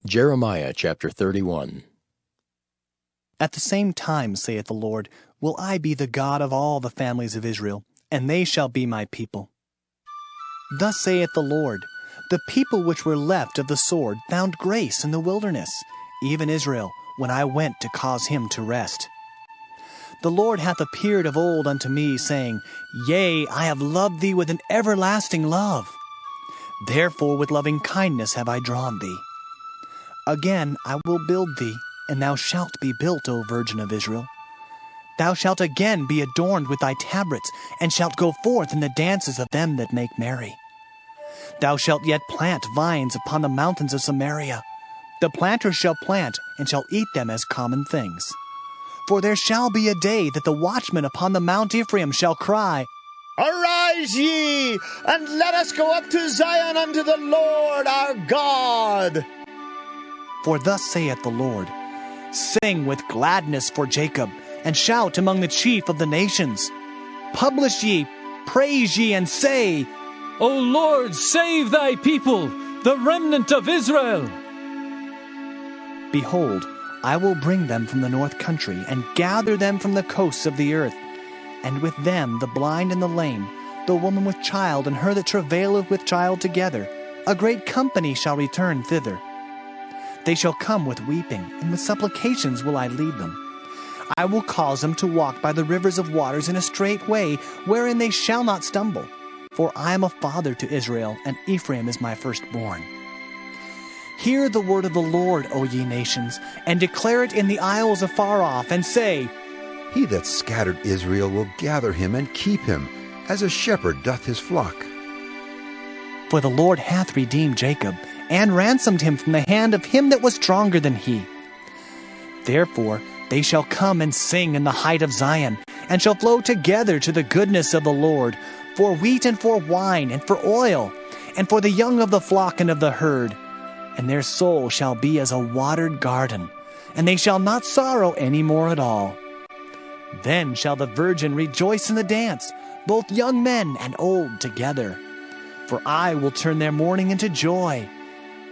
Jeremiah chapter 31. At the same time, saith the Lord, will I be the God of all the families of Israel, and they shall be my people. Thus saith the Lord, the people which were left of the sword found grace in the wilderness, even Israel, when I went to cause him to rest. The Lord hath appeared of old unto me, saying, Yea, I have loved thee with an everlasting love. Therefore with loving kindness have I drawn thee. Again I will build thee, and thou shalt be built, O Virgin of Israel. Thou shalt again be adorned with thy tabrets, and shalt go forth in the dances of them that make merry. Thou shalt yet plant vines upon the mountains of Samaria. The planters shall plant, and shall eat them as common things. For there shall be a day that the watchman upon the Mount Ephraim shall cry, Arise ye, and let us go up to Zion unto the Lord our God. For thus saith the Lord, Sing with gladness for Jacob, and shout among the chief of the nations. Publish ye, praise ye, and say, O Lord, save thy people, the remnant of Israel. Behold, I will bring them from the north country, and gather them from the coasts of the earth. And with them the blind and the lame, the woman with child, and her that travaileth with child together, a great company shall return thither. They shall come with weeping, and with supplications will I lead them. I will cause them to walk by the rivers of waters in a straight way, wherein they shall not stumble. For I am a father to Israel, and Ephraim is my firstborn. Hear the word of the Lord, O ye nations, and declare it in the isles afar off, and say, He that scattered Israel will gather him and keep him, as a shepherd doth his flock. For the Lord hath redeemed Jacob, and ransomed him from the hand of him that was stronger than he. Therefore they shall come and sing in the height of Zion, and shall flow together to the goodness of the Lord, for wheat and for wine and for oil, and for the young of the flock and of the herd. And their soul shall be as a watered garden, and they shall not sorrow any more at all. Then shall the virgin rejoice in the dance, both young men and old together. For I will turn their mourning into joy,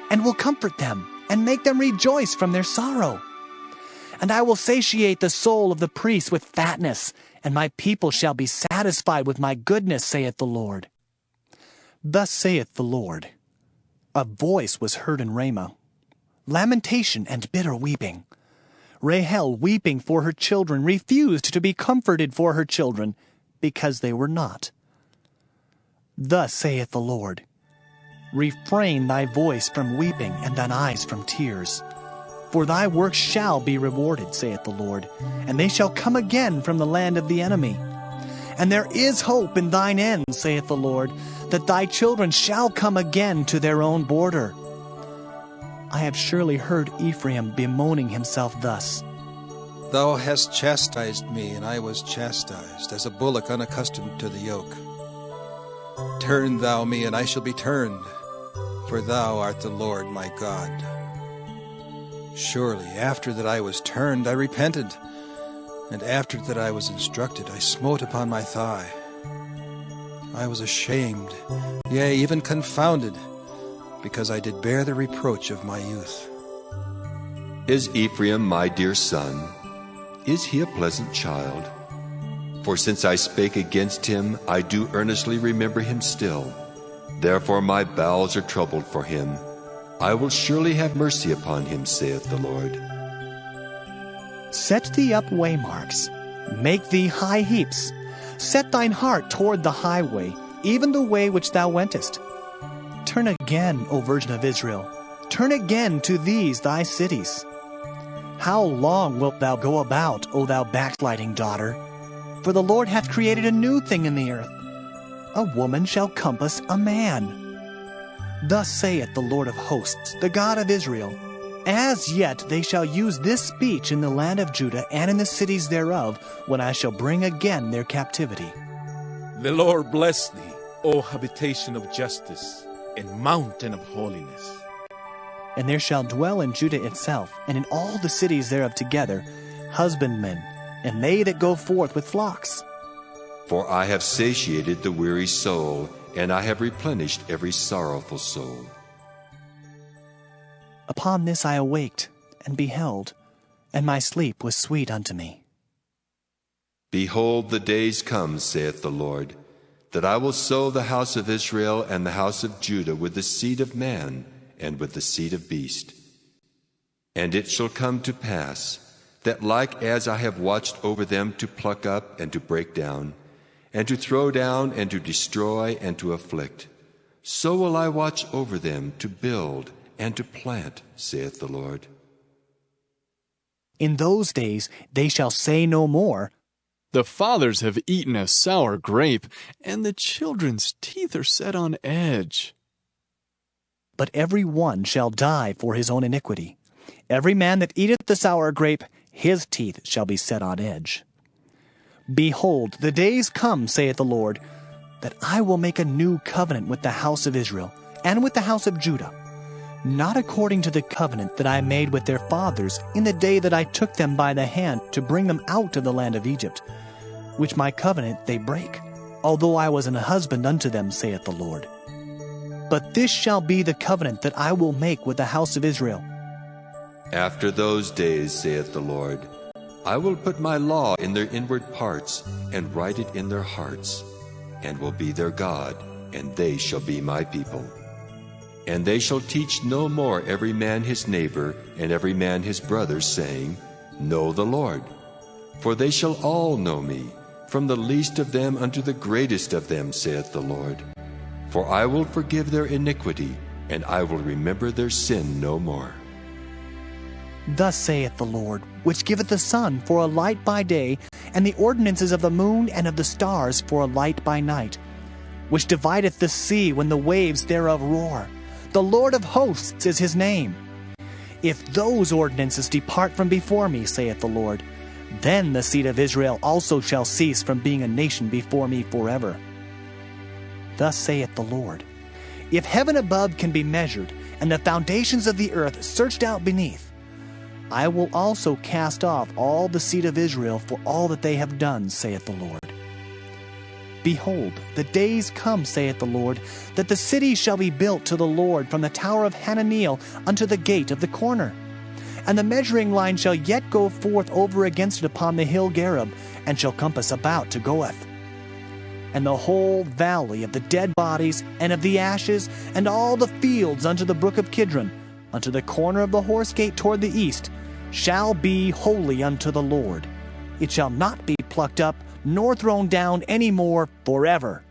and will comfort them, and make them rejoice from their sorrow. And I will satiate the soul of the priests with fatness, and my people shall be satisfied with my goodness, saith the Lord. Thus saith the Lord, A voice was heard in Ramah, lamentation and bitter weeping. Rahel, weeping for her children, refused to be comforted for her children, because they were not. Thus saith the Lord, Refrain thy voice from weeping, and thine eyes from tears. For thy work shall be rewarded, saith the Lord, and they shall come again from the land of the enemy. And there is hope in thine end, saith the Lord, that thy children shall come again to their own border. I have surely heard Ephraim bemoaning himself thus, Thou hast chastised me, and I was chastised, as a bullock unaccustomed to the yoke. Turn thou me, and I shall be turned, for thou art the Lord my God. Surely after that I was turned, I repented, and after that I was instructed, I smote upon my thigh. I was ashamed, yea, even confounded, because I did bear the reproach of my youth. Is Ephraim my dear son? Is he a pleasant child? For since I spake against him, I do earnestly remember him still. Therefore my bowels are troubled for him. I will surely have mercy upon him, saith the Lord. Set thee up waymarks, make thee high heaps. Set thine heart toward the highway, even the way which thou wentest. Turn again, O Virgin of Israel, turn again to these thy cities. How long wilt thou go about, O thou backsliding daughter? For the Lord hath created a new thing in the earth. A woman shall compass a man. Thus saith the Lord of hosts, the God of Israel, As yet they shall use this speech in the land of Judah and in the cities thereof, when I shall bring again their captivity. The Lord bless thee, O habitation of justice, and mountain of holiness. And there shall dwell in Judah itself, and in all the cities thereof together, husbandmen, and they that go forth with flocks. For I have satiated the weary soul, and I have replenished every sorrowful soul. Upon this I awaked, and beheld, and my sleep was sweet unto me. Behold, the days come, saith the Lord, that I will sow the house of Israel and the house of Judah with the seed of man and with the seed of beast. And it shall come to pass, that like as I have watched over them to pluck up and to break down, and to throw down and to destroy and to afflict, so will I watch over them to build and to plant, saith the Lord. In those days they shall say no more, The fathers have eaten a sour grape, and the children's teeth are set on edge. but every one shall die for his own iniquity. Every man that eateth the sour grape, his teeth shall be set on edge. Behold, the days come, saith the Lord, that I will make a new covenant with the house of Israel and with the house of Judah, not according to the covenant that I made with their fathers in the day that I took them by the hand to bring them out of the land of Egypt, which my covenant they break, although I was an husband unto them, saith the Lord. But this shall be the covenant that I will make with the house of Israel. After those days, saith the Lord, I will put my law in their inward parts, and write it in their hearts, and will be their God, and they shall be my people. And they shall teach no more every man his neighbor, and every man his brother, saying, Know the Lord. For they shall all know me, from the least of them unto the greatest of them, saith the Lord. For I will forgive their iniquity, and I will remember their sin no more. Thus saith the Lord, which giveth the sun for a light by day, and the ordinances of the moon and of the stars for a light by night, which divideth the sea when the waves thereof roar. The Lord of hosts is his name. If those ordinances depart from before me, saith the Lord, then the seed of Israel also shall cease from being a nation before me forever. Thus saith the Lord, if heaven above can be measured, and the foundations of the earth searched out beneath, I will also cast off all the seed of Israel for all that they have done, saith the Lord. Behold, the days come, saith the Lord, that the city shall be built to the Lord from the tower of Hananeel unto the gate of the corner. And the measuring line shall yet go forth over against it upon the hill Gareb, and shall compass about to Goeth. And the whole valley of the dead bodies, and of the ashes, and all the fields unto the brook of Kidron, unto the corner of the horse gate toward the east, shall be holy unto the Lord. It shall not be plucked up, nor thrown down any more forever.